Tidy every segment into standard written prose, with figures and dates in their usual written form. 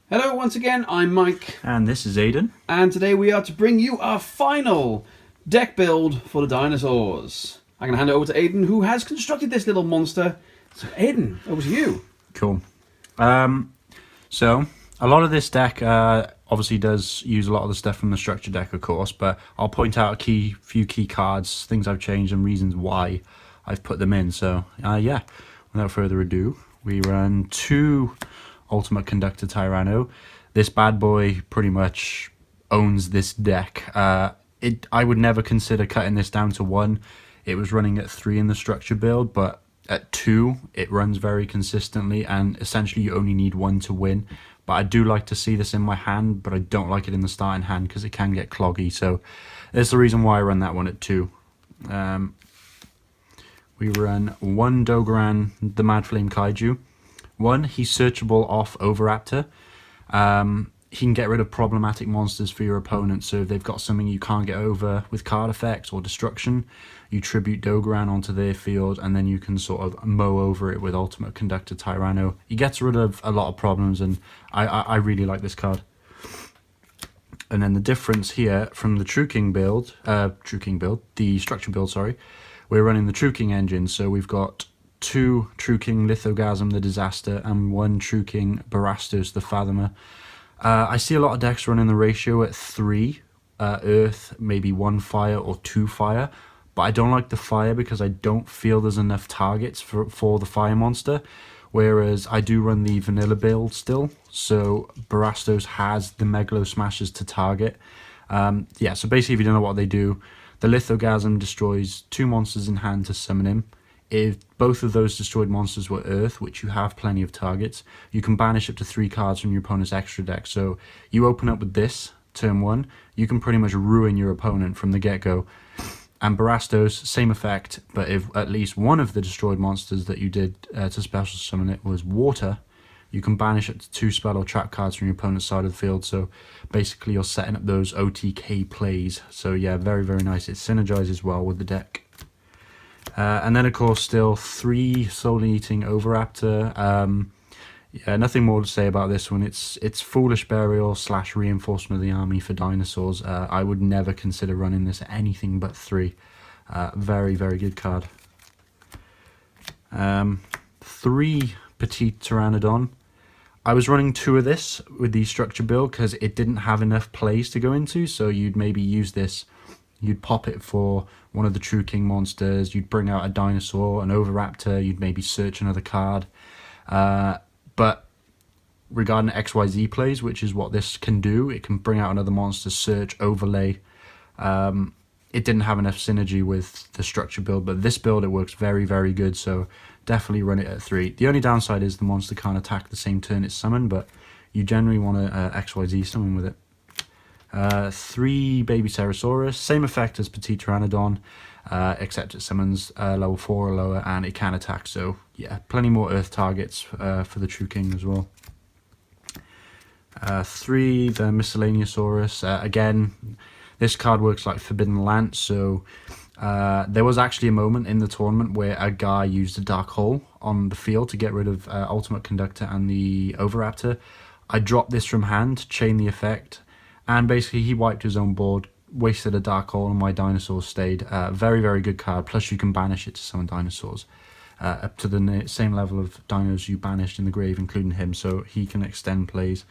Hello once again, I'm Mike. And this is Aiden. And today we are to bring you our final deck build for the dinosaurs. I'm going to hand it over to Aiden, who has constructed this little monster. So Aiden, over to you. Cool. So, a lot of this deck obviously does use a lot of the stuff from the structure deck, of course, but I'll point out a few key cards, things I've changed and reasons why I've put them in. So, yeah, without further ado, we run 2 Ultimate Conductor Tyranno. This bad boy pretty much owns this deck. I would never consider cutting this down to 1. It was running at 3 in the structure build, but at 2 it runs very consistently, and essentially you only need 1 to win. But I do like to see this in my hand, but I don't like it in the starting hand because it can get cloggy. So that's the reason why I run that one at 2. We run 1 Dogoran, the Mad Flame Kaiju. 1, he's searchable off Oviraptor. He can get rid of problematic monsters for your opponent, so if they've got something you can't get over with card effects or destruction, you tribute Dogoran onto their field, and then you can sort of mow over it with Ultimate Conductor Tyranno. He gets rid of a lot of problems, and I really like this card. And then the difference here from the True King build, the structure build, sorry, we're running the True King engine, so we've got 2 True King Lithosagym, the Disaster, and 1 True King Bahrastos, the Fathomer. I see a lot of decks running the ratio at 3 Earth, maybe 1 Fire or 2 Fire, but I don't like the Fire because I don't feel there's enough targets for the Fire monster, whereas I do run the vanilla build still, so Bahrastos has the Megalosmashers to target. Yeah, so basically if you don't know what they do, the Lithosagym destroys 2 monsters in hand to summon him. If both of those destroyed monsters were Earth, which you have plenty of targets, you can banish up to 3 cards from your opponent's extra deck. So you open up with this, turn 1, you can pretty much ruin your opponent from the get-go. And Bahrastos, same effect, but if at least one of the destroyed monsters that you did to special summon it was water, you can banish up to 2 spell or trap cards from your opponent's side of the field. So basically you're setting up those OTK plays. So yeah, very, very nice. It synergizes well with the deck. And then, of course, still 3 Souleating Oviraptor. Yeah, nothing more to say about this one. It's Foolish Burial / Reinforcement of the Army for dinosaurs. I would never consider running this at anything but 3. Very, very good card. 3 Petiteranodon. I was running 2 of this with the structure build because it didn't have enough plays to go into, so you'd maybe use this. You'd pop it for one of the True King monsters, you'd bring out a Dinosaur, an Oviraptor, you'd maybe search another card. But regarding XYZ plays, which is what this can do, it can bring out another monster, search, overlay. It didn't have enough synergy with the structure build, but this build, it works very, very good, so definitely run it at 3. The only downside is the monster can't attack the same turn it's summoned, but you generally want to XYZ summon with it. 3 Babycerasaurus, same effect as Petiteranodon, except it summons level 4 or lower and it can attack, so yeah, plenty more Earth targets for the True King as well. 3 the Miscellaneousaurus, again, this card works like Forbidden Lance, so there was actually a moment in the tournament where a guy used a Dark Hole on the field to get rid of Ultimate Conductor and the Oviraptor. I dropped this from hand, chained the effect, and basically he wiped his own board, wasted a Dark Hole, and my dinosaurs stayed. Very, very good card. Plus you can banish it to summon dinosaurs. Up to the same level of dinos you banished in the grave, including him, so he can extend plays.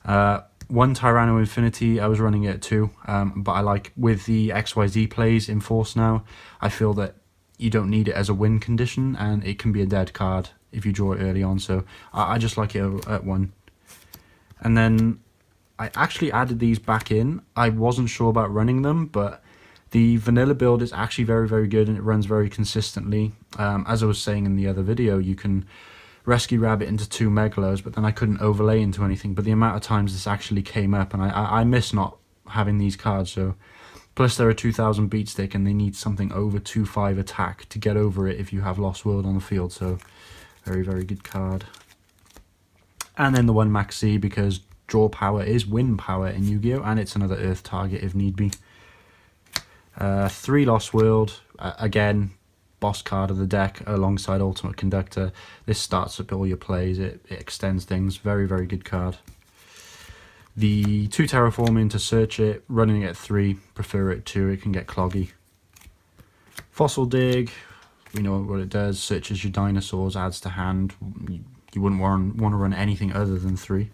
1 Tyranno Infinity, I was running it too, but I like, with the XYZ plays in force now, I feel that you don't need it as a win condition, and it can be a dead card if you draw it early on, so I just like it at 1. And then I actually added these back in. I wasn't sure about running them, but the vanilla build is actually very, very good and it runs very consistently. As I was saying in the other video, you can rescue rabbit into 2 Megalos, but then I couldn't overlay into anything. But the amount of times this actually came up, and I miss not having these cards. So plus they're a 2000 beat stick and they need something over 2/5 attack to get over it if you have Lost World on the field. So very, very good card. And then the 1 Maxx C, because draw power is win power in Yu-Gi-Oh! And it's another Earth target if need be. 3 Lost World, again, boss card of the deck alongside Ultimate Conductor. This starts up all your plays, it extends things, very, very good card. The 2 Terraforming to search it, running it at 3, prefer it 2, it can get cloggy. Fossil Dig, we know what it does, searches your dinosaurs, adds to hand. You wouldn't want to run anything other than 3.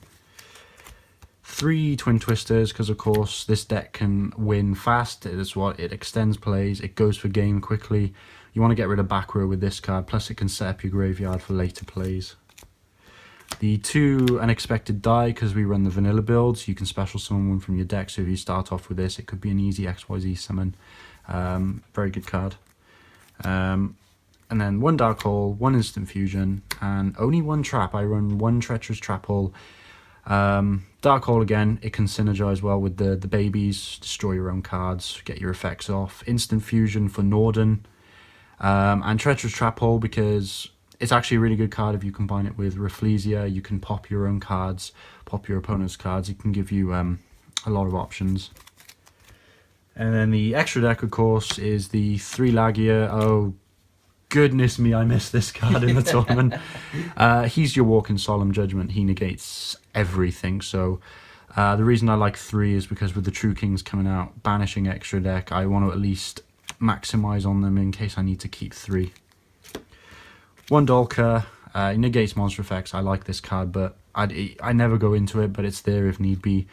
3 Twin Twisters, because of course this deck can win fast. It's what it extends plays, it goes for game quickly. You want to get rid of back row with this card, plus it can set up your graveyard for later plays. The 2 Unexpected Dai, because we run the vanilla builds, you can special summon one from your deck, so if you start off with this, it could be an easy XYZ summon. Very good card. And then 1 Dark Hole, 1 Instant Fusion, and only 1 Trap. I run 1 Treacherous Trap Hole. Dark Hole again, it can synergize well with the babies, destroy your own cards, get your effects off. Instant Fusion for Norden, and Treacherous Trap Hole because it's actually a really good card if you combine it with Rafflesia. You can pop your own cards, pop your opponent's cards. It can give you a lot of options. And then the extra deck, of course, is the 3 Laggia. Oh, goodness me, I missed this card in the tournament. He's your walking Solemn Judgment. He negates everything. So the reason I like 3 is because with the True Kings coming out, banishing extra deck, I want to at least maximize on them in case I need to keep 3. 1 Dolkka, he negates monster effects. I like this card, but I never go into it, but it's there if need be.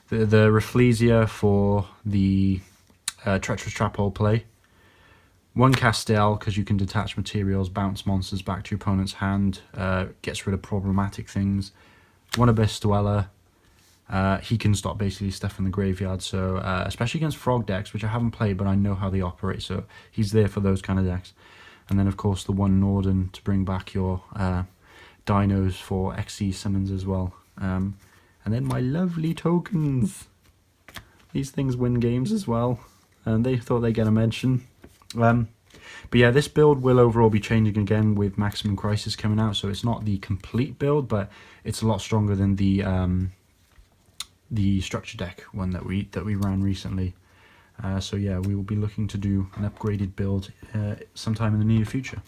The Rafflesia for the Treacherous Trap Hole play. 1 Castel, because you can detach materials, bounce monsters back to your opponent's hand, gets rid of problematic things. 1 Abyss Dweller, he can stop basically stuff in the graveyard, so especially against frog decks, which I haven't played, but I know how they operate, so he's there for those kind of decks. And then, of course, the 1 Norden to bring back your dinos for XC summons as well. And then my lovely tokens. These things win games as well, and they thought they'd get a mention. But yeah, this build will overall be changing again with Maximum Crisis coming out, so it's not the complete build, but it's a lot stronger than the structure deck one that we ran recently. So yeah, we will be looking to do an upgraded build sometime in the near future.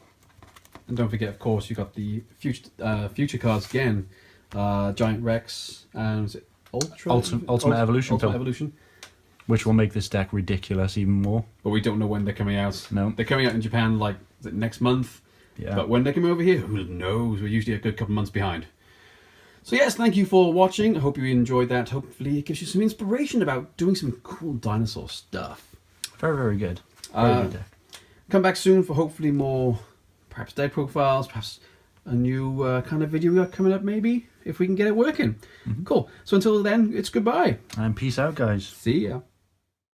And don't forget, of course, you got the future cards again. Giant Rex and was it Ultimate Evolution, Ultimate Evolution, which will make this deck ridiculous even more. but we don't know when they're coming out. No. They're coming out in Japan like is it next month. Yeah. But when they come over here, who knows? We're usually a good couple months behind. So yes, thank you for watching. I hope you enjoyed that. Hopefully it gives you some inspiration about doing some cool dinosaur stuff. Very, very good. Very good deck. Come back soon for hopefully more, perhaps deck profiles, perhaps a new kind of video coming up maybe, if we can get it working. Cool. So until then, it's goodbye. And peace out, guys. See ya.